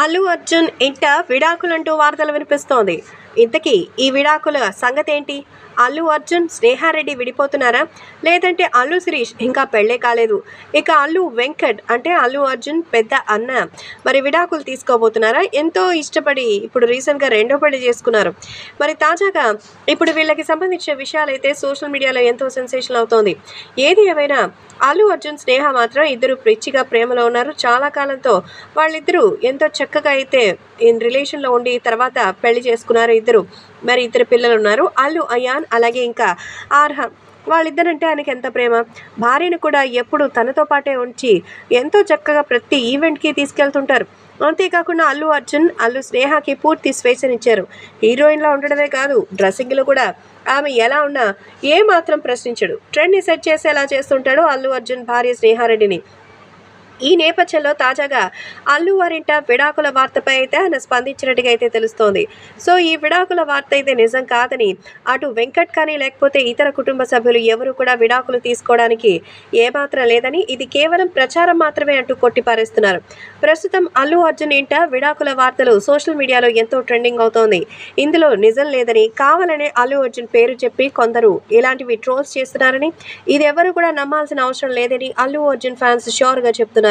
అల్లు అర్జున్ ఇంట విడాకులంటూ వార్తలు వినిపిస్తోంది. ఇంతకీ ఈ విడాకుల సంగతేంటి? అల్లు అర్జున్, స్నేహారెడ్డి విడిపోతున్నారా? లేదంటే అల్లు శిరీష్ ఇంకా పెళ్ళే కాలేదు. ఇక అల్లు వెంకట్ అంటే అల్లు అర్జున్ పెద్ద అన్న మరి విడాకులు తీసుకోబోతున్నారా? ఎంతో ఇష్టపడి ఇప్పుడు రీసెంట్గా రెండో పెళ్లి చేసుకున్నారు. మరి తాజాగా ఇప్పుడు వీళ్ళకి సంబంధించిన విషయాలైతే సోషల్ మీడియాలో ఎంతో సెన్సేషన్ అవుతోంది. ఏది ఏమైనా అల్లు అర్జున్, స్నేహ మాత్రం ఇద్దరు పిచ్చిగా ప్రేమలో ఉన్నారు. చాలా కాలంతో వాళ్ళిద్దరూ ఎంతో చక్కగా అయితే రిలేషన్లో ఉండి తర్వాత పెళ్లి చేసుకున్నారు ఇద్దరు. మరి ఇద్దరు పిల్లలు ఉన్నారు. అల్లు అయాన్ అలాగే ఇంకా ఆర్హం. వాళ్ళిద్దరంటే ఆయనకి ఎంత ప్రేమ. భార్యను కూడా ఎప్పుడు తనతో పాటే ఉంచి ఎంతో చక్కగా ప్రతి ఈవెంట్కి తీసుకెళ్తుంటారు. అంతేకాకుండా అల్లు అర్జున్, అల్లు స్నేహకి పూర్తి స్వేచ్ఛనిచ్చారు. హీరోయిన్లా ఉండడమే కాదు, డ్రెస్సింగ్లో కూడా ఆమె ఎలా ఉన్నా ఏమాత్రం ప్రశ్నించడు. ట్రెండ్ని సెట్ చేసేలా చేస్తుంటాడు అల్లు అర్జున్ భార్య స్నేహారెడ్డిని. ఈ నేపథ్యంలో తాజాగా అల్లు వారింట విడాకుల వార్తపై అయితే ఆయన స్పందించినట్టుగా అయితే తెలుస్తోంది. సో ఈ విడాకుల వార్త అయితే నిజం కాదని, అటు వెంకట్ కానీ లేకపోతే ఇతర కుటుంబ సభ్యులు ఎవరు కూడా విడాకులు తీసుకోవడానికి ఏమాత్రం లేదని, ఇది కేవలం ప్రచారం మాత్రమే అంటూ కొట్టిపారేస్తున్నారు. ప్రస్తుతం అల్లు అర్జున్ ఇంట విడాకుల వార్తలు సోషల్ మీడియాలో ఎంతో ట్రెండింగ్ అవుతోంది. ఇందులో నిజం లేదని, కావాలనే అల్లు అర్జున్ పేరు చెప్పి కొందరు ఇలాంటివి ట్రోల్స్ చేస్తున్నారని, ఇది ఎవరు కూడా నమ్మాల్సిన అవసరం లేదని అల్లు అర్జున్ ఫ్యాన్స్ షూర్గా చెప్తున్నారు.